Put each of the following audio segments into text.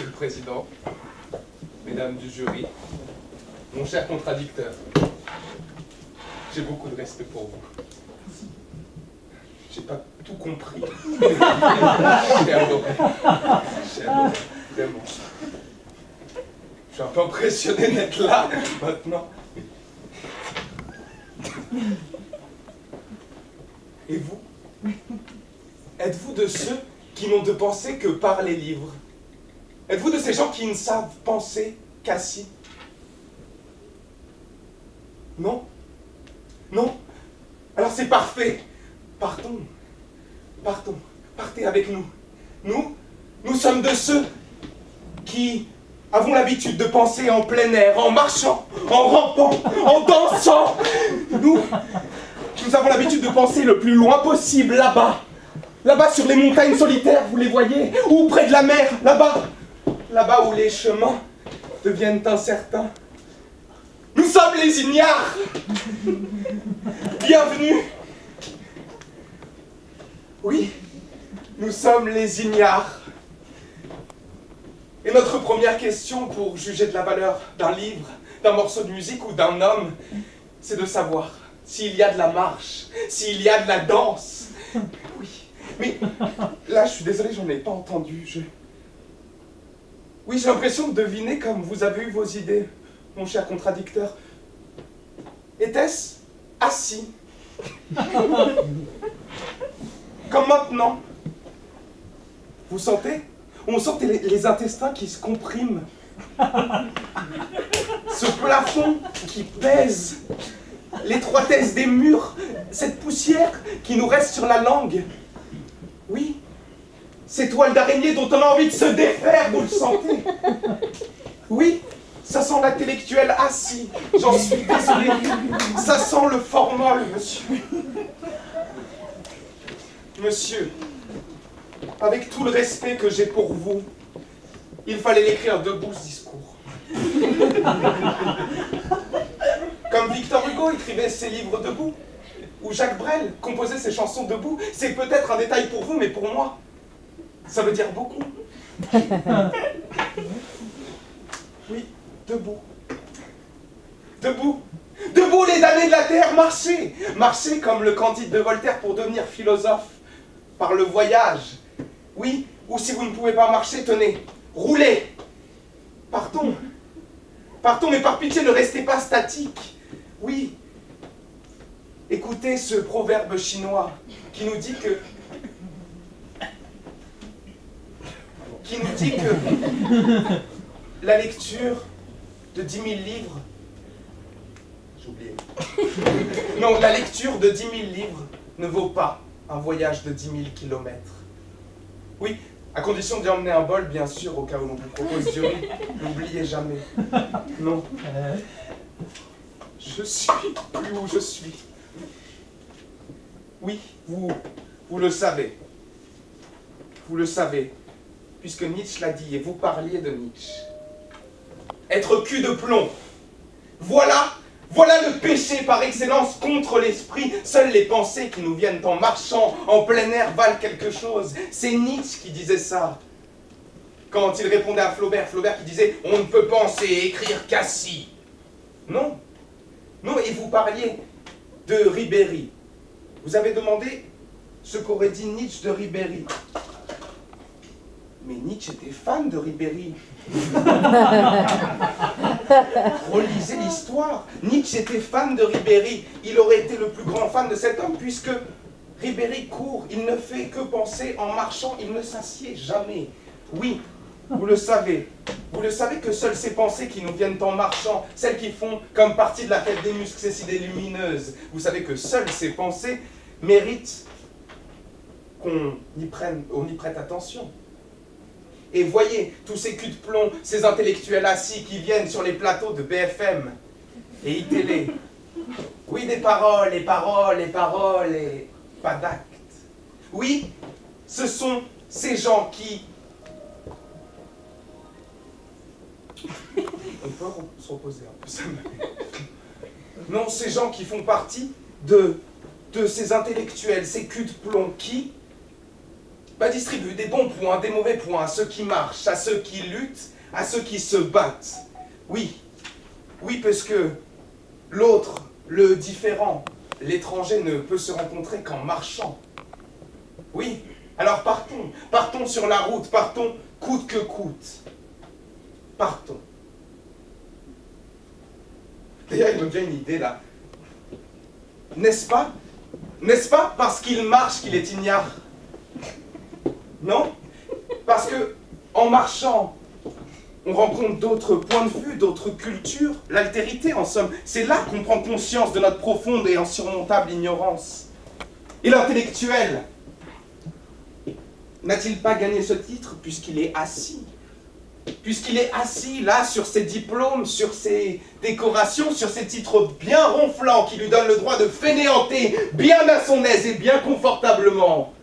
Monsieur le Président, Mesdames du jury, mon cher contradicteur, j'ai beaucoup de respect pour vous. J'ai pas tout compris. J'ai adoré. J'ai adoré, vraiment. Je suis un peu impressionné d'être là, maintenant. Et vous? Êtes-vous de ceux qui n'ont de pensée que par les livres? Êtes-vous de ces gens qui ne savent penser qu'assis? Non? Non? Alors c'est parfait. Partons. Partons. Partez avec nous. Nous sommes de ceux qui avons l'habitude de penser en plein air, en marchant, en rampant, en dansant. Nous avons l'habitude de penser le plus loin possible, là-bas. Là-bas sur les montagnes solitaires, vous les voyez? Ou près de la mer, là-bas. Là-bas où les chemins deviennent incertains. Nous sommes les ignares. Bienvenue. Oui, nous sommes les ignares. Et notre première question pour juger de la valeur d'un livre, d'un morceau de musique ou d'un homme, c'est de savoir s'il y a de la marche, s'il y a de la danse. Oui, mais là, je suis désolé, j'en ai pas entendu. Oui, j'ai l'impression de deviner comme vous avez eu vos idées, mon cher contradicteur. Était-ce assis? Comme maintenant. Vous sentez? On sent les intestins qui se compriment. Ce plafond qui pèse. L'étroitesse des murs. Cette poussière qui nous reste sur la langue. Oui. Ces toiles d'araignée dont on a envie de se défaire, vous le sentez? Oui. Ça sent l'intellectuel assis. J'en suis désolé. Ça sent le formol, monsieur. Monsieur, avec tout le respect que j'ai pour vous, il fallait l'écrire debout, ce discours. Comme Victor Hugo écrivait ses livres debout, ou Jacques Brel composait ses chansons debout. C'est peut-être un détail pour vous, mais pour moi, ça veut dire beaucoup. Oui, debout. Debout. Debout, les damnés de la terre, marchez. Marchez comme le Candide de Voltaire pour devenir philosophe. Par le voyage. Oui, ou si vous ne pouvez pas marcher, tenez, roulez. Partons. Partons, mais par pitié, ne restez pas statique. Oui. Écoutez ce proverbe chinois qui nous dit que... la lecture de 10 000 livres... J'ai oublié. Non, la lecture de 10 000 livres ne vaut pas un voyage de 10 000 kilomètres. Oui, à condition d'y emmener un bol, bien sûr, au cas où l'on vous propose du riz. N'oubliez jamais. Non. Je suis plus où je suis. Oui, vous le savez. Vous le savez, puisque Nietzsche l'a dit, et vous parliez de Nietzsche. Être cul de plomb. Voilà le péché par excellence contre l'esprit. Seules les pensées qui nous viennent en marchant, en plein air, valent quelque chose. C'est Nietzsche qui disait ça. Quand il répondait à Flaubert qui disait « On ne peut penser et écrire qu'assis ». Non. Non, et vous parliez de Ribéry. Vous avez demandé ce qu'aurait dit Nietzsche de Ribéry. Mais Nietzsche était fan de Ribéry. Relisez l'histoire. Nietzsche était fan de Ribéry. Il aurait été le plus grand fan de cet homme puisque Ribéry court. Il ne fait que penser en marchant. Il ne s'assied jamais. Oui, vous le savez. Vous le savez que seules ces pensées qui nous viennent en marchant, celles qui font comme partie de la fête des muscles, ces idées lumineuses, vous savez que seules ces pensées méritent qu'on y prête attention. Et voyez tous ces culs de plomb, ces intellectuels assis qui viennent sur les plateaux de BFM et iTélé. Oui, des paroles, et paroles, et paroles, et pas d'actes. Oui, ce sont ces gens qui... On peut se reposer un peu, ça me... Non, ces gens qui font partie de ces intellectuels, ces culs de plomb qui Bah, distribue des bons points, des mauvais points à ceux qui marchent, à ceux qui luttent, à ceux qui se battent. Oui, oui, parce que l'autre, le différent, l'étranger ne peut se rencontrer qu'en marchant. Oui, alors partons, partons sur la route, partons coûte que coûte. Partons. D'ailleurs, il me vient une idée là. N'est-ce pas? N'est-ce pas parce qu'il marche qu'il est ignare? Non? Parce que en marchant, on rencontre d'autres points de vue, d'autres cultures, l'altérité en somme. C'est là qu'on prend conscience de notre profonde et insurmontable ignorance. Et l'intellectuel n'a-t-il pas gagné ce titre puisqu'il est assis? Puisqu'il est assis là sur ses diplômes, sur ses décorations, sur ses titres bien ronflants qui lui donnent le droit de fainéanter bien à son aise et bien confortablement.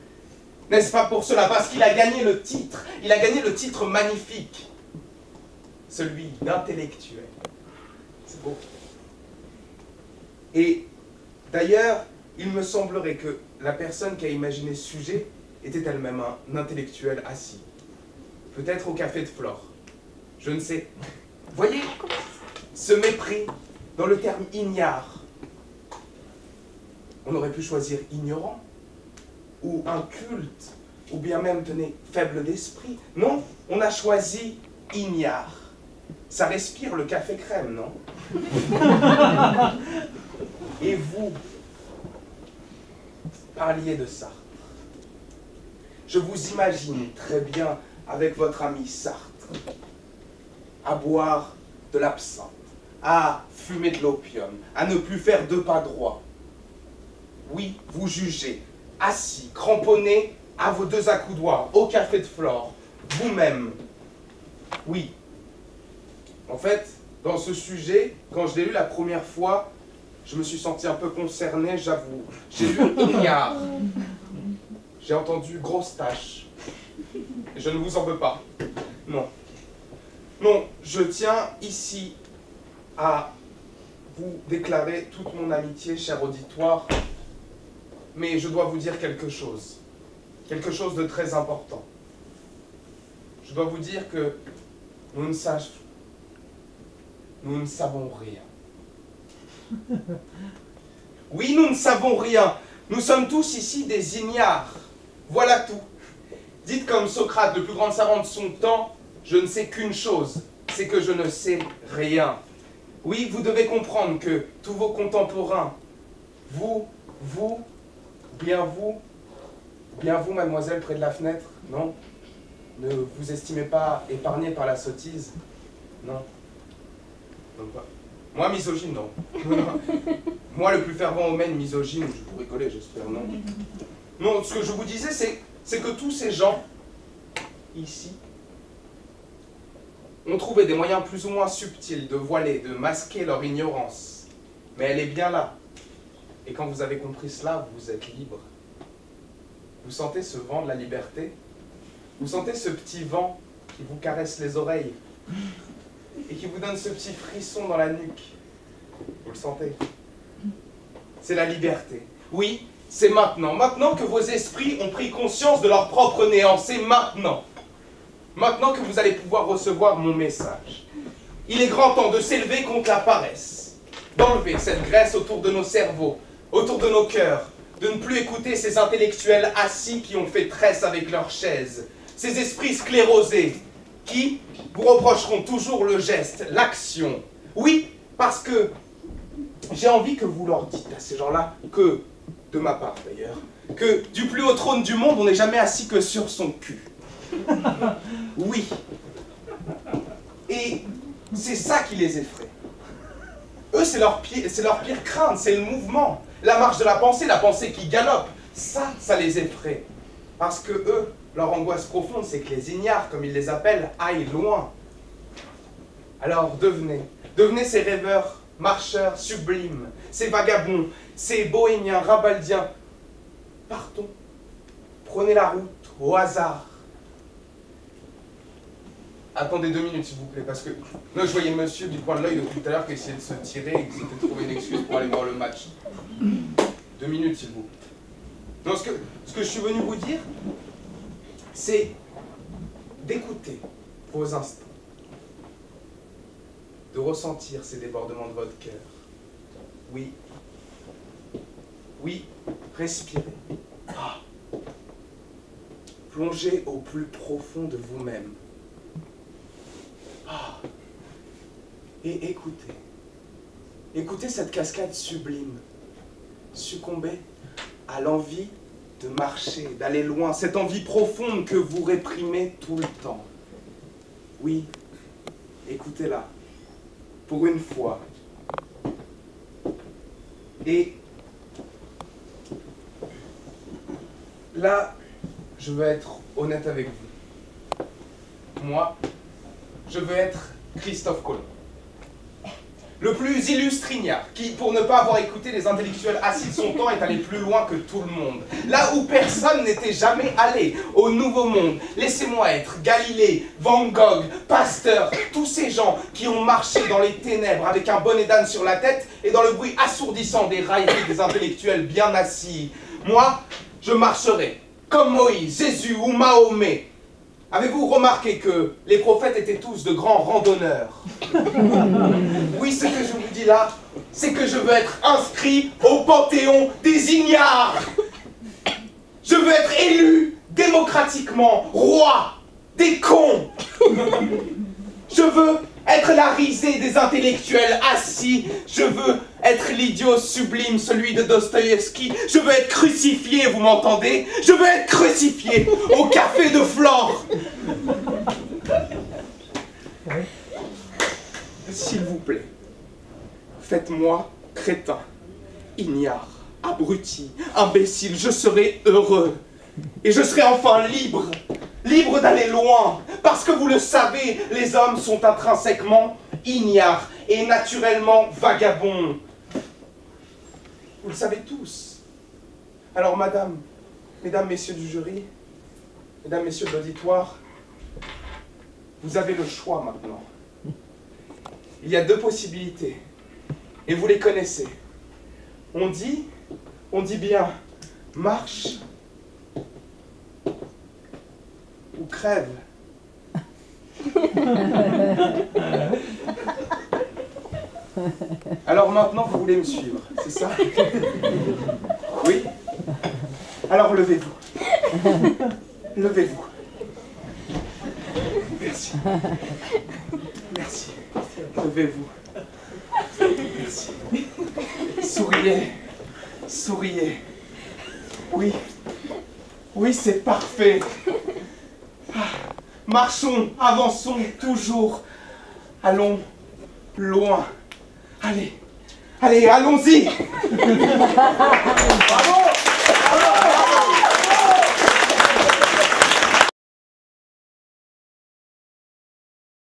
N'est-ce pas pour cela? Parce qu'il a gagné le titre. Il a gagné le titre magnifique. Celui d'intellectuel. C'est beau. Et d'ailleurs, il me semblerait que la personne qui a imaginé ce sujet était elle-même un intellectuel assis. Peut-être au café de Flore. Je ne sais. Voyez, ce mépris dans le terme ignare. On aurait pu choisir ignorant, ou inculte, ou bien même, tenez, faible d'esprit. Non, on a choisi ignare. Ça respire le café crème, non? Et vous parliez de Sartre. Je vous imagine très bien avec votre ami Sartre, à boire de l'absinthe, à fumer de l'opium, à ne plus faire deux pas droits. Oui, vous jugez, assis, cramponné à vos deux accoudoirs, au café de Flore, vous-même. Oui. En fait, dans ce sujet, quand je l'ai lu la première fois, je me suis senti un peu concerné, j'avoue. J'ai lu ignare. J'ai entendu grosse tâche. Et je ne vous en veux pas. Non. Non, je tiens ici à vous déclarer toute mon amitié, cher auditoire, mais je dois vous dire quelque chose de très important. Je dois vous dire que nous ne savons rien. Oui, nous ne savons rien. Nous sommes tous ici des ignares. Voilà tout. Dites comme Socrate, le plus grand savant de son temps, je ne sais qu'une chose, c'est que je ne sais rien. Oui, vous devez comprendre que tous vos contemporains, bien vous, mademoiselle, près de la fenêtre, non? Ne vous estimez pas épargné par la sottise? Non. Non pas. Moi, misogyne, non. Moi, le plus fervent homène misogyne, je vous rigoler, j'espère, non? Non, ce que je vous disais, c'est que tous ces gens, ici, ont trouvé des moyens plus ou moins subtils de voiler, de masquer leur ignorance. Mais elle est bien là. Et quand vous avez compris cela, vous êtes libre. Vous sentez ce vent de la liberté? Vous sentez ce petit vent qui vous caresse les oreilles et qui vous donne ce petit frisson dans la nuque? Vous le sentez? C'est la liberté. Oui, c'est maintenant. Maintenant que vos esprits ont pris conscience de leur propre néant. C'est maintenant. Maintenant que vous allez pouvoir recevoir mon message. Il est grand temps de s'élever contre la paresse. D'enlever cette graisse autour de nos cerveaux, autour de nos cœurs. De ne plus écouter ces intellectuels assis qui ont fait tresse avec leurs chaises. Ces esprits sclérosés qui vous reprocheront toujours le geste, l'action. Oui, parce que j'ai envie que vous leur dites à ces gens-là que, de ma part d'ailleurs, que du plus haut trône du monde, on n'est jamais assis que sur son cul. Oui. Et c'est ça qui les effraie. Eux, c'est leur pire crainte, c'est le mouvement, la marche de la pensée qui galope. Ça les effraie. Parce que eux, leur angoisse profonde, c'est que les ignares, comme ils les appellent, aillent loin. Alors devenez ces rêveurs, marcheurs sublimes, ces vagabonds, ces bohémiens, rabaldiens. Partons, prenez la route au hasard. Attendez 2 minutes, s'il vous plaît, parce que là, je voyais monsieur du coin de l'œil depuis tout à l'heure qui essayait de se tirer et qui s'était trouvé une excuse pour aller voir le match. 2 minutes, s'il vous plaît. Non, ce que je suis venu vous dire, c'est d'écouter vos instants, de ressentir ces débordements de votre cœur. Oui, oui, respirez. Ah. Plongez au plus profond de vous-même. Ah. Et écoutez. Écoutez cette cascade sublime. Succombez à l'envie de marcher, d'aller loin, cette envie profonde que vous réprimez tout le temps. Oui, écoutez-la, pour une fois. Et là, je veux être honnête avec vous. Moi, je veux être Christophe Colomb. Le plus illustre ignare, qui, pour ne pas avoir écouté les intellectuels assis de son temps, est allé plus loin que tout le monde. Là où personne n'était jamais allé, au Nouveau Monde. Laissez-moi être Galilée, Van Gogh, Pasteur, tous ces gens qui ont marché dans les ténèbres avec un bonnet d'âne sur la tête et dans le bruit assourdissant des railleries des intellectuels bien assis. Moi, je marcherai comme Moïse, Jésus ou Mahomet. Avez-vous remarqué que les prophètes étaient tous de grands randonneurs? Oui, ce que je vous dis là, c'est que je veux être inscrit au panthéon des ignares. Je veux être élu démocratiquement, roi des cons. Je veux être la risée des intellectuels assis. Je veux être l'idiot sublime, celui de Dostoïevski. Je veux être crucifié, vous m'entendez? Je veux être crucifié au café de Flore. S'il vous plaît, faites-moi crétin, ignare, abruti, imbécile. Je serai heureux. Et je serai enfin libre. Libre d'aller loin, parce que vous le savez, les hommes sont intrinsèquement ignares et naturellement vagabonds. Vous le savez tous. Alors, mesdames, messieurs du jury, mesdames, messieurs de l'auditoire, vous avez le choix maintenant. Il y a deux possibilités, et vous les connaissez. On dit bien, marche ou crève. Alors maintenant, vous voulez me suivre, c'est ça? Oui? Alors levez-vous. Levez-vous. Merci. Merci. Levez-vous. Merci. Souriez. Souriez. Oui. Oui, c'est parfait. Marchons, avançons, toujours. Allons loin. Allez, allez, allons-y. Bravo.